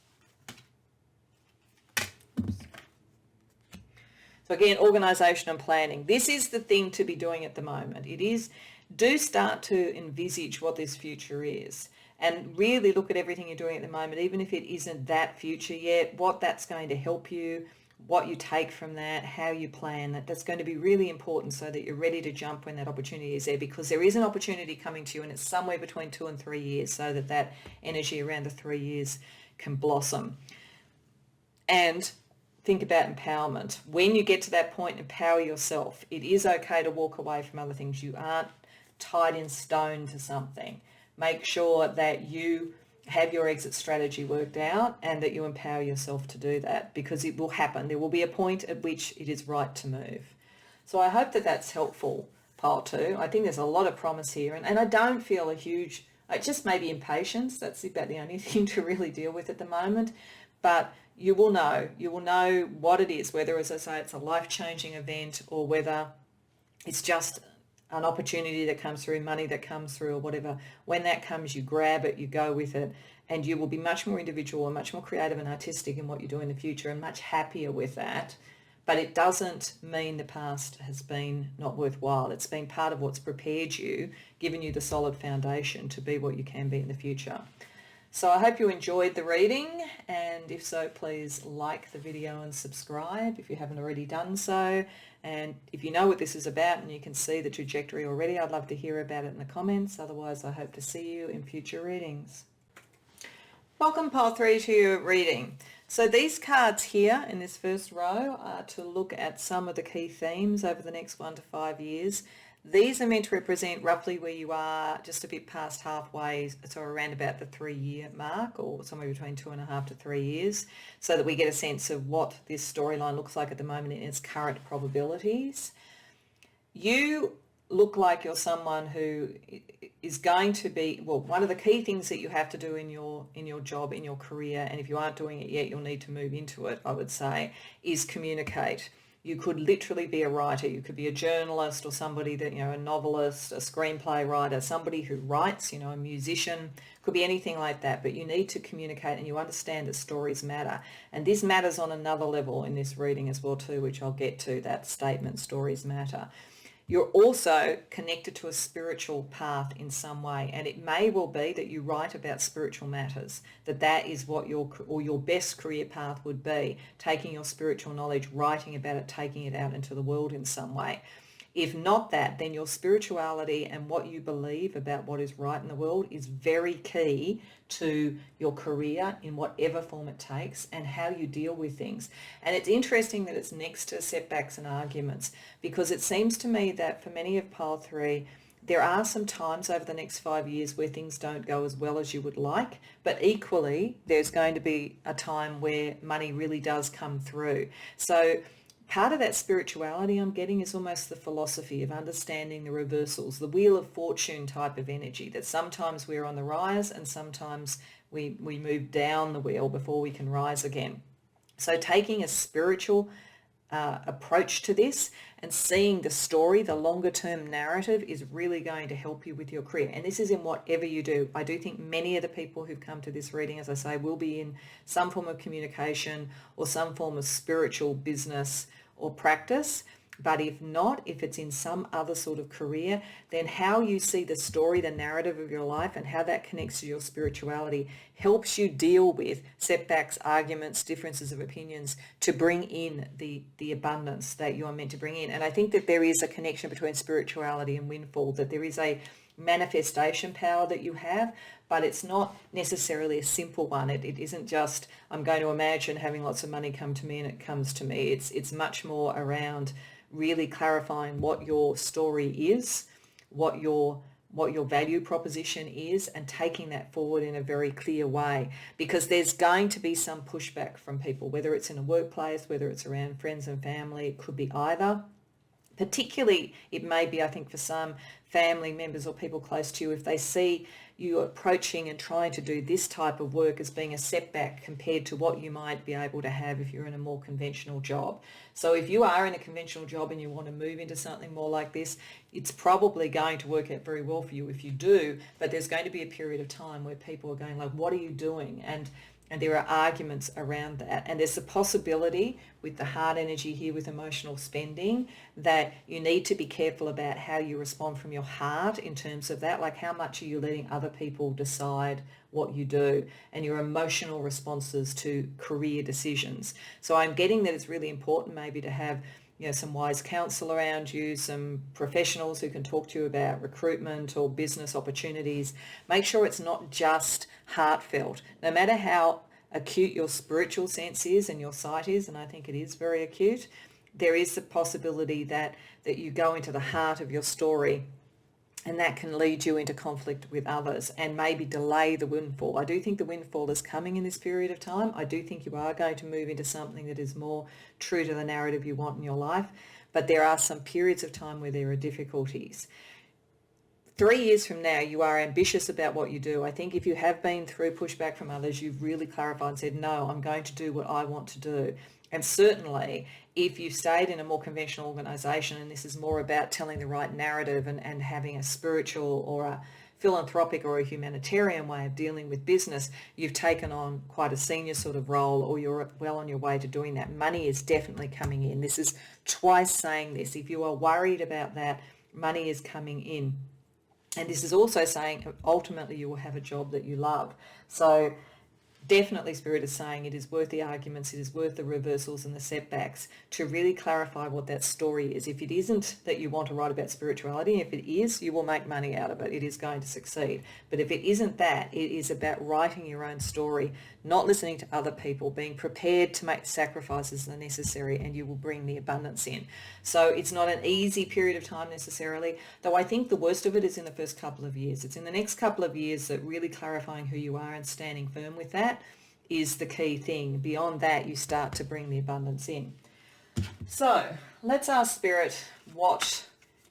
So again, organisation and planning. This is the thing to be doing at the moment. It is, do start to envisage what this future is. And really look at everything you're doing at the moment, even if it isn't that future yet, what that's going to help you, what you take from that, how you plan that. That's going to be really important so that you're ready to jump when that opportunity is there, because there is an opportunity coming to you, and it's somewhere between 2 and 3 years, so that that energy around the 3 years can blossom. And think about empowerment. When you get to that point, empower yourself. It is okay to walk away from other things. You aren't tied in stone to something. Make sure that you have your exit strategy worked out and that you empower yourself to do that, because it will happen. There will be a point at which it is right to move. So I hope that that's helpful, pile 2. I think there's a lot of promise here, and I don't feel a huge, just maybe impatience. That's about the only thing to really deal with at the moment. But you will know what it is, whether, as I say, it's a life-changing event or whether it's just an opportunity that comes through, money that comes through or whatever. When that comes, you grab it, you go with it, and you will be much more individual and much more creative and artistic in what you do in the future, and much happier with that. But it doesn't mean the past has been not worthwhile. It's been part of what's prepared you, given you the solid foundation to be what you can be in the future. So I hope you enjoyed the reading, and if so, please like the video and subscribe if you haven't already done so. And if you know what this is about and you can see the trajectory already, I'd love to hear about it in the comments. Otherwise, I hope to see you in future readings. Welcome, pile 3, to your reading. So these cards here in this first row are to look at some of the key themes over the next 1 to 5 years. These are meant to represent roughly where you are, just a bit past halfway, so around about the 3-year mark, or somewhere between 2.5 to 3 years, so that we get a sense of what this storyline looks like at the moment in its current probabilities. You look like you're someone who is going to be, well, one of the key things that you have to do in your job, in your career, and if you aren't doing it yet, you'll need to move into it, I would say, is communicate. You could literally be a writer. You could be a journalist or somebody that, a novelist, a screenplay writer, somebody who writes, a musician, could be anything like that. But you need to communicate, and you understand that stories matter. And this matters on another level in this reading as well too, which I'll get to, that statement, stories matter. You're also connected to a spiritual path in some way, and it may well be that you write about spiritual matters, that is what your best career path would be, taking your spiritual knowledge, writing about it, taking it out into the world in some way. If not that, then your spirituality and what you believe about what is right in the world is very key to your career in whatever form it takes, and how you deal with things. And it's interesting that it's next to setbacks and arguments, because it seems to me that for many of pile 3, there are some times over the next 5 years where things don't go as well as you would like, but equally there's going to be a time where money really does come through. So part of that spirituality I'm getting is almost the philosophy of understanding the reversals, the wheel of fortune type of energy, that sometimes we're on the rise and sometimes we move down the wheel before we can rise again. So taking a spiritual approach to this and seeing the story, the longer term narrative, is really going to help you with your career. And this is in whatever you do. I do think many of the people who've come to this reading, as I say, will be in some form of communication or some form of spiritual business or practice. But if not, if it's in some other sort of career, then how you see the story, the narrative of your life and how that connects to your spirituality helps you deal with setbacks, arguments, differences of opinions to bring in the abundance that you are meant to bring in. And I think that there is a connection between spirituality and windfall, that there is a manifestation power that you have, but it's not necessarily a simple one. It isn't just, I'm going to imagine having lots of money come to me and it comes to me. It's much more around really clarifying what your story is, what your value proposition is, and taking that forward in a very clear way, because there's going to be some pushback from people, whether it's in a workplace, whether it's around friends and family. It could be either. Particularly, it may be, I think, for some family members or people close to you, if they see you approaching and trying to do this type of work as being a setback compared to what you might be able to have if you're in a more conventional job. So if you are in a conventional job and you want to move into something more like this, it's probably going to work out very well for you if you do, but there's going to be a period of time where people are going like, what are you doing? And there are arguments around that. And there's a possibility with the heart energy here with emotional spending that you need to be careful about how you respond from your heart in terms of that. Like, how much are you letting other people decide what you do, and your emotional responses to career decisions. So I'm getting that it's really important maybe to have some wise counsel around you, some professionals who can talk to you about recruitment or business opportunities. Make sure it's not just heartfelt. No matter how acute your spiritual sense is and your sight is, and I think it is very acute, there is the possibility that you go into the heart of your story, and that can lead you into conflict with others and maybe delay the windfall. I do think the windfall is coming in this period of time. I do think you are going to move into something that is more true to the narrative you want in your life, but there are some periods of time where there are difficulties. 3 years from now, you are ambitious about what you do. I think if you have been through pushback from others, you've really clarified and said, no, I'm going to do what I want to do. And certainly, if you've stayed in a more conventional organisation, and this is more about telling the right narrative and having a spiritual or a philanthropic or a humanitarian way of dealing with business, you've taken on quite a senior sort of role, or you're well on your way to doing that. Money is definitely coming in. This is twice saying this. If you are worried about that, money is coming in. And this is also saying ultimately you will have a job that you love. So definitely Spirit is saying it is worth the arguments, it is worth the reversals and the setbacks to really clarify what that story is. If it isn't that you want to write about spirituality, if it is, you will make money out of it. It is going to succeed. But if it isn't that, it is about writing your own story, not listening to other people, being prepared to make sacrifices that are necessary, and you will bring the abundance in. So it's not an easy period of time necessarily, though I think the worst of it is in the first couple of years. It's in the next couple of years that really clarifying who you are and standing firm with that is the key thing. Beyond that, you start to bring the abundance in. So let's ask Spirit what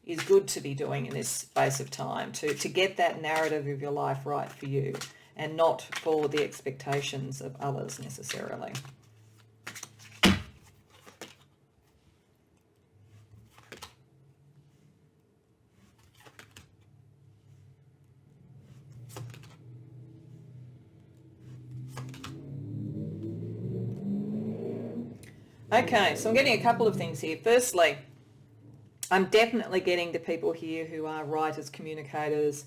is good to be doing in this space of time to get that narrative of your life right for you and not for the expectations of others necessarily. Okay, so I'm getting a couple of things here. Firstly, I'm definitely getting the people here who are writers, communicators,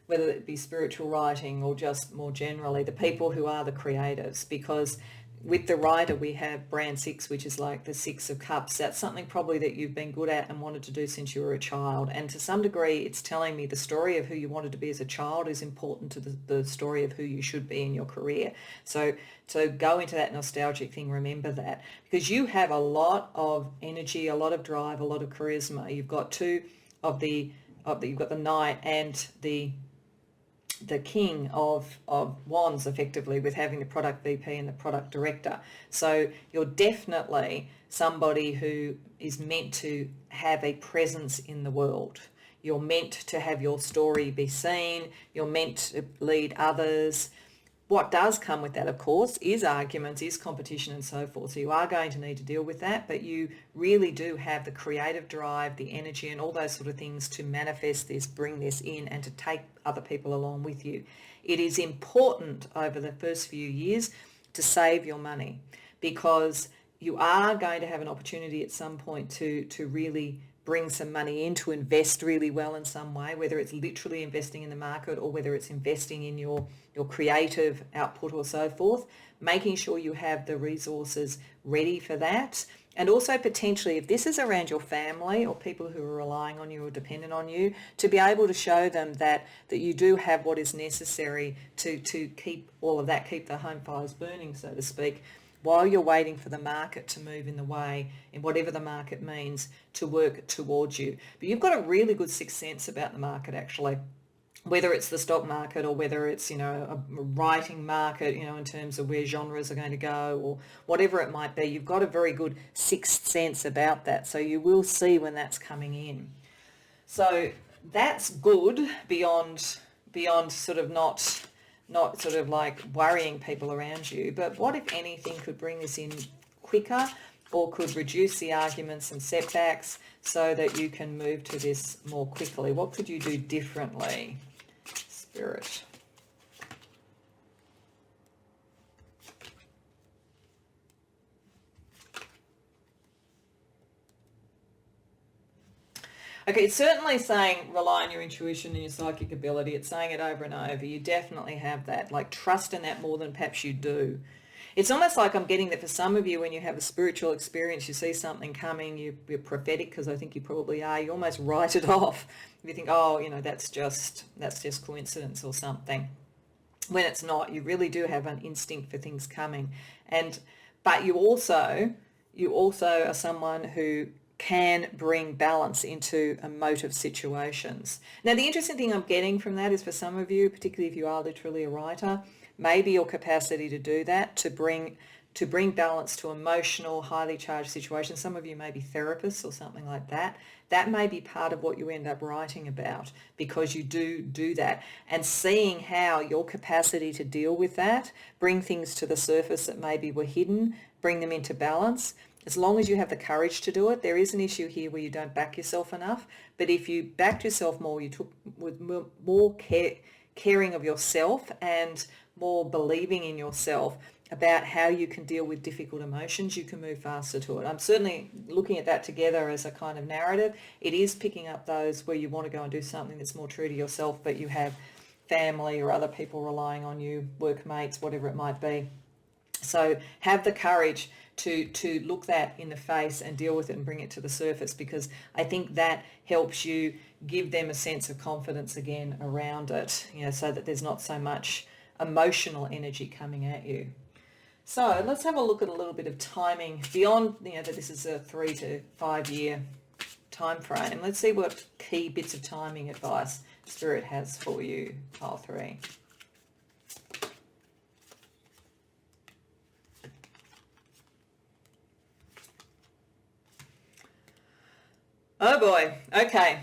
whether it be spiritual writing or just more generally, the people who are the creatives, because with the writer we have brand 6, which is like the 6 of cups. That's something probably that you've been good at and wanted to do since you were a child. And to some degree, it's telling me the story of who you wanted to be as a child is important to the story of who you should be in your career. So go into that nostalgic thing, remember that, because you have a lot of energy, a lot of drive, a lot of charisma. You've got you've got the Knight and the King of Wands, effectively, with having the product VP and the product director. So you're definitely somebody who is meant to have a presence in the world. You're meant to have your story be seen. You're meant to lead others. What does come with that, of course, is arguments, is competition and so forth. So you are going to need to deal with that, but you really do have the creative drive, the energy and all those sort of things to manifest this, bring this in and to take other people along with you. It is important over the first few years to save your money, because you are going to have an opportunity at some point to really bring some money in, to invest really well in some way, whether it's literally investing in the market or whether it's investing in your creative output or so forth, making sure you have the resources ready for that. And also potentially, if this is around your family or people who are relying on you or dependent on you, to be able to show them that you do have what is necessary to keep all of that, keep the home fires burning, so to speak, while you're waiting for the market to move in the way, in whatever the market means, to work towards you. But you've got a really good sixth sense about the market, actually, whether it's the stock market or whether it's, a writing market, in terms of where genres are going to go or whatever it might be. You've got a very good sixth sense about that. So you will see when that's coming in. So that's good beyond sort of not sort of like worrying people around you. But what, if anything, could bring this in quicker or could reduce the arguments and setbacks so that you can move to this more quickly? What could you do differently, Spirit? Okay, it's certainly saying rely on your intuition and your psychic ability. It's saying it over and over. You definitely have that. Like, trust in that more than perhaps you do. It's almost like I'm getting that for some of you, when you have a spiritual experience, you see something coming, you're prophetic, because I think you probably are, you almost write it off. You think, oh, that's just coincidence or something. When it's not, you really do have an instinct for things coming. But you also are someone who can bring balance into emotive situations. Now, the interesting thing I'm getting from that is, for some of you, particularly if you are literally a writer, maybe your capacity to do that, to bring balance to emotional, highly charged situations. Some of you may be therapists or something like that. That may be part of what you end up writing about, because you do that. And seeing how your capacity to deal with that, bring things to the surface that maybe were hidden, bring them into balance. As long as you have the courage to do it, there is an issue here where you don't back yourself enough. But if you backed yourself more, you took with more caring of yourself and more believing in yourself about how you can deal with difficult emotions, you can move faster to it. I'm certainly looking at that together as a kind of narrative. It is picking up those where you want to go and do something that's more true to yourself, but you have family or other people relying on you, workmates, whatever it might be. So have the courage to look that in the face and deal with it and bring it to the surface, because I think that helps you give them a sense of confidence again around it, so that there's not so much emotional energy coming at you. So let's have a look at a little bit of timing beyond, that this is a 3 to 5 year time frame. Let's see what key bits of timing advice Spirit has for you, pile 3. Oh boy, okay.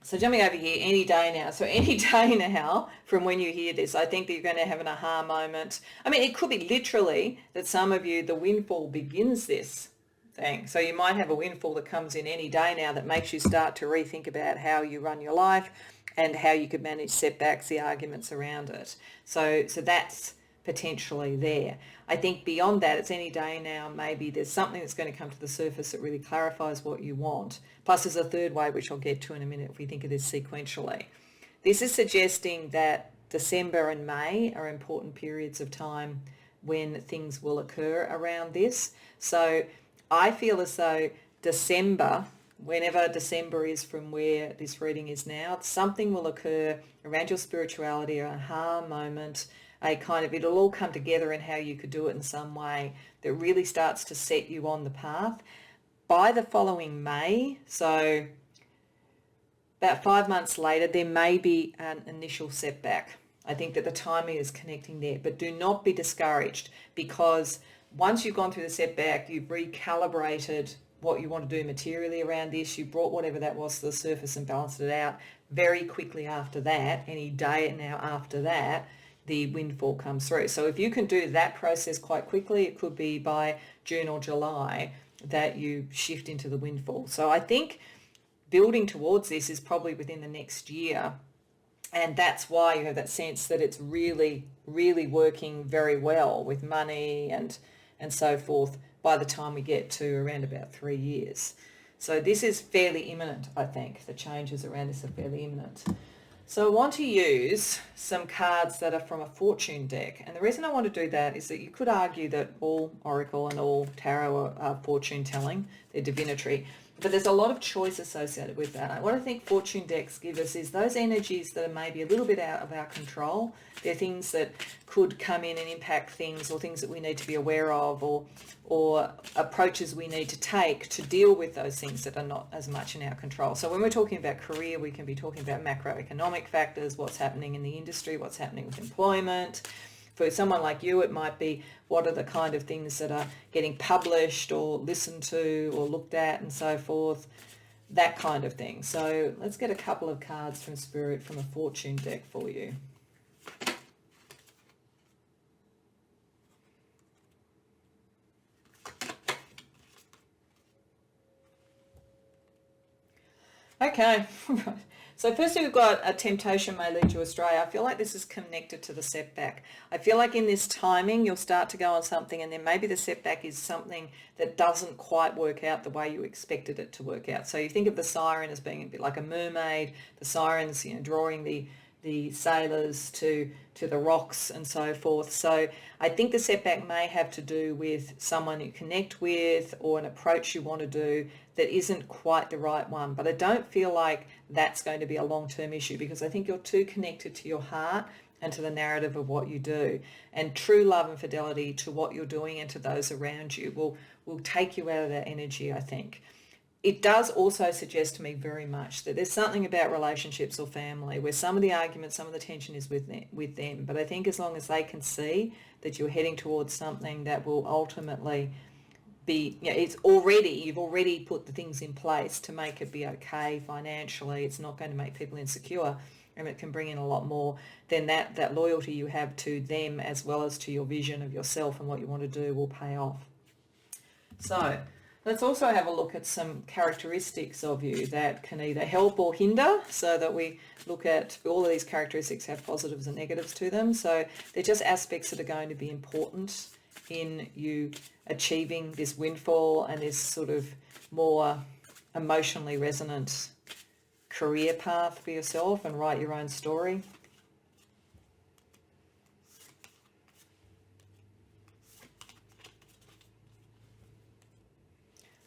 So jumping over here, any day now. So any day now from when you hear this, I think that you're going to have an aha moment. I mean, it could be literally that some of you, the windfall begins this thing. So you might have a windfall that comes in any day now that makes you start to rethink about how you run your life and how you could manage setbacks, the arguments around it. So that's potentially there. I think beyond that, it's any day now, maybe there's something that's going to come to the surface that really clarifies what you want. Plus there's a third way, which I'll get to in a minute if we think of this sequentially. This is suggesting that December and May are important periods of time when things will occur around this. So I feel as though December, whenever December is from where this reading is now, something will occur around your spirituality, an aha moment, a kind of, it'll all come together in how you could do it in some way that really starts to set you on the path. By the following May, so about 5 months later, there may be an initial setback. I think that the timing is connecting there, but do not be discouraged, because once you've gone through the setback, you've recalibrated what you want to do materially around this, you brought whatever that was to the surface and balanced it out. Very quickly after that, any day now after that, the windfall comes through. So if you can do that process quite quickly, it could be by June or July that you shift into the windfall. So I think building towards this is probably within the next year. And that's why you have that sense that it's really, really working very well with money and so forth by the time we get to around about 3 years. So this is fairly imminent, I think. The changes around this are fairly imminent. So I want to use some cards that are from a fortune deck. And the reason I want to do that is that you could argue that all oracle and all tarot are fortune telling, they're divinatory. But there's a lot of choice associated with that. What I think fortune decks give us is those energies that are maybe a little bit out of our control. They're things that could come in and impact things, or things that we need to be aware of, or approaches we need to take to deal with those things that are not as much in our control. So when we're talking about career, we can be talking about macroeconomic factors, what's happening in the industry, what's happening with employment. For someone like you, it might be what are the kind of things that are getting published or listened to or looked at and so forth, that kind of thing. So let's get a couple of cards from Spirit from a fortune deck for you. Okay, so firstly we've got a temptation may lead you astray. I feel like this is connected to the setback. I feel like in this timing you'll start to go on something, and then maybe the setback is something that doesn't quite work out the way you expected it to work out. So you think of the siren as being a bit like a mermaid, the sirens, drawing the sailors to the rocks and so forth. So I think the setback may have to do with someone you connect with or an approach you want to do that isn't quite the right one. But I don't feel like that's going to be a long-term issue, because I think you're too connected to your heart and to the narrative of what you do. And true love and fidelity to what you're doing and to those around you will take you out of that energy, I think. It does also suggest to me very much that there's something about relationships or family where some of the argument, some of the tension is with them. But I think as long as they can see that you're heading towards something that will ultimately be, you've already put the things in place to make it be okay financially. It's not going to make people insecure, and it can bring in a lot more. Then that loyalty you have to them as well as to your vision of yourself and what you want to do will pay off. So let's also have a look at some characteristics of you that can either help or hinder, so that we look at all of these characteristics have positives and negatives to them. So they're just aspects that are going to be important in you achieving this windfall and this sort of more emotionally resonant career path for yourself and write your own story.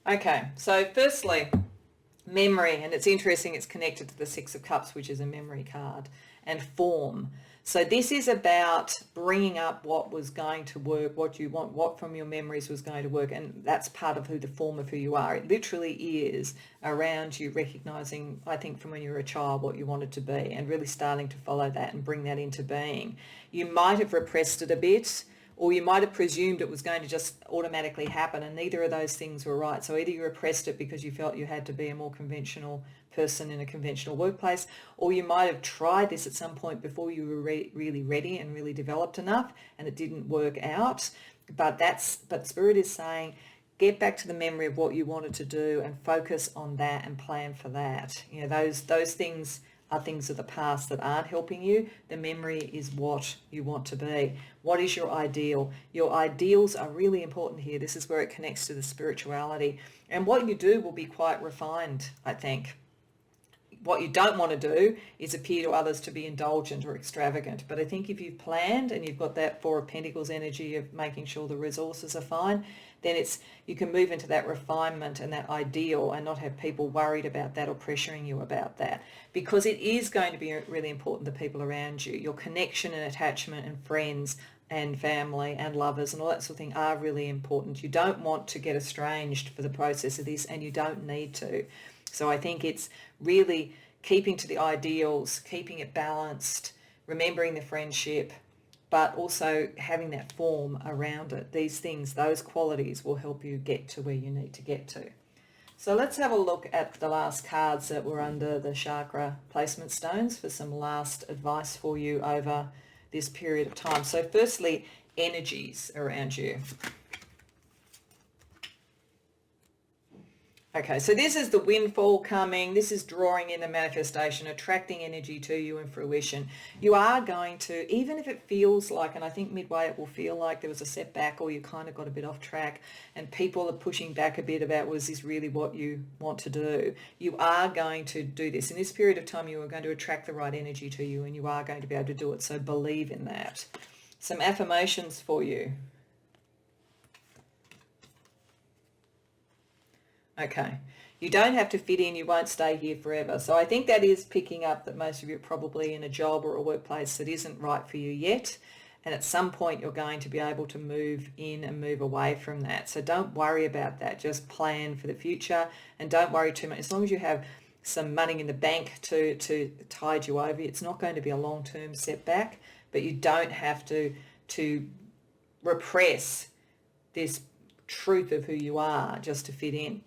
Okay, so firstly, memory, and it's interesting, it's connected to the Six of Cups, which is a memory card, and form. So this is about bringing up what was going to work, what you want, what from your memories was going to work, and that's part of the form of who you are. It literally is around you recognising, I think, from when you were a child what you wanted to be and really starting to follow that and bring that into being. You might have repressed it a bit, or you might have presumed it was going to just automatically happen, and neither of those things were right. So either you repressed it because you felt you had to be a more conventional person in a conventional workplace, or you might have tried this at some point before you were really ready and really developed enough, and it didn't work out. But Spirit is saying, get back to the memory of what you wanted to do and focus on that and plan for that. Those things are things of the past that aren't helping you. The memory is what you want to be. What is your ideal? Your ideals are really important here. This is where it connects to the spirituality. And what you do will be quite refined, I think. What you don't want to do is appear to others to be indulgent or extravagant. But I think if you've planned and you've got that Four of Pentacles energy of making sure the resources are fine, then you can move into that refinement and that ideal and not have people worried about that or pressuring you about that. Because it is going to be really important, the people around you. Your connection and attachment and friends and family and lovers and all that sort of thing are really important. You don't want to get estranged for the process of this, and you don't need to. So I think it's really keeping to the ideals, keeping it balanced, remembering the friendship, but also having that form around it. These things, those qualities will help you get to where you need to get to. So let's have a look at the last cards that were under the chakra placement stones for some last advice for you over this period of time. So firstly, energies around you. Okay, so this is the windfall coming. This is drawing in the manifestation, attracting energy to you and fruition. You are going to, even if it feels like, and I think midway it will feel like there was a setback or you kind of got a bit off track and people are pushing back a bit about, was this really what you want to do? You are going to do this. In this period of time, you are going to attract the right energy to you and you are going to be able to do it. So believe in that. Some affirmations for you. Okay, you don't have to fit in, you won't stay here forever. So I think that is picking up that most of you are probably in a job or a workplace that isn't right for you yet. And at some point you're going to be able to move in and move away from that. So don't worry about that. Just plan for the future and don't worry too much. As long as you have some money in the bank to tide you over, it's not going to be a long-term setback, but you don't have to repress this truth of who you are just to fit in.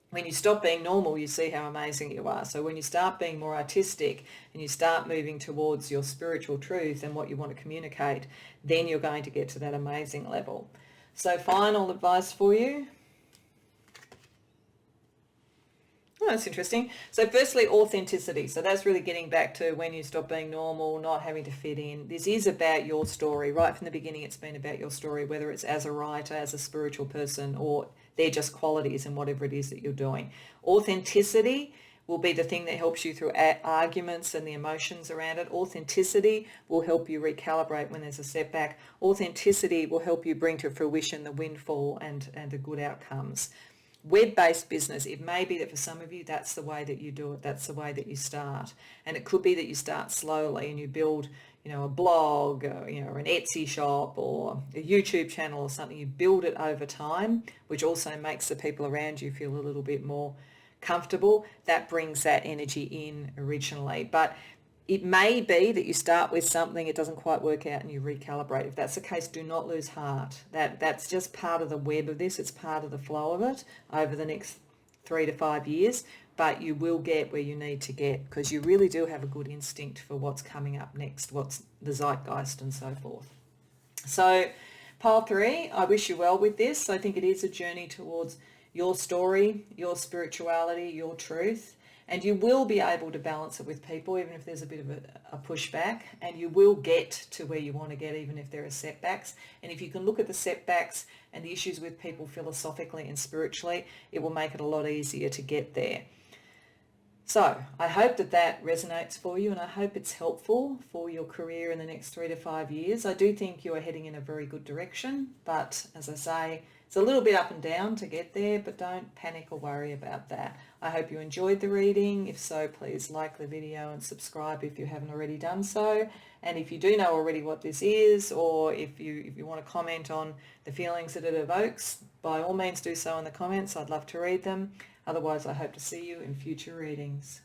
When you stop being normal, you see how amazing you are. So when you start being more artistic and you start moving towards your spiritual truth and what you want to communicate, then you're going to get to that amazing level. So final advice for you. Oh, that's interesting. So firstly, authenticity. So that's really getting back to when you stop being normal, not having to fit in. This is about your story. Right from the beginning, it's been about your story, whether it's as a writer, as a spiritual person, or they're just qualities in whatever it is that you're doing. Authenticity will be the thing that helps you through arguments and the emotions around it. Authenticity will help you recalibrate when there's a setback. Authenticity will help you bring to fruition the windfall and the good outcomes. Web-based business, it may be that for some of you that's the way that you do it, that's the way that you start, and it could be that you start slowly and you build a blog or an Etsy shop or a YouTube channel or something. You build it over time, which also makes the people around you feel a little bit more comfortable. That brings that energy in originally, but it may be that you start with something, it doesn't quite work out and you recalibrate. If that's the case, do not lose heart. That's just part of the web of this. It's part of the flow of it over the next 3 to 5 years, but you will get where you need to get because you really do have a good instinct for what's coming up next, what's the zeitgeist and so forth. So pile 3, I wish you well with this. I think it is a journey towards your story, your spirituality, your truth. And you will be able to balance it with people, even if there's a bit of a pushback, and you will get to where you want to get, even if there are setbacks. And if you can look at the setbacks and the issues with people philosophically and spiritually, it will make it a lot easier to get there. So I hope that resonates for you, and I hope it's helpful for your career in the next 3 to 5 years. I do think you are heading in a very good direction, but as I say, it's a little bit up and down to get there, but don't panic or worry about that. I hope you enjoyed the reading. If so, please like the video and subscribe if you haven't already done so. And if you do know already what this is, or if you want to comment on the feelings that it evokes, by all means do so in the comments. I'd love to read them. Otherwise, I hope to see you in future readings.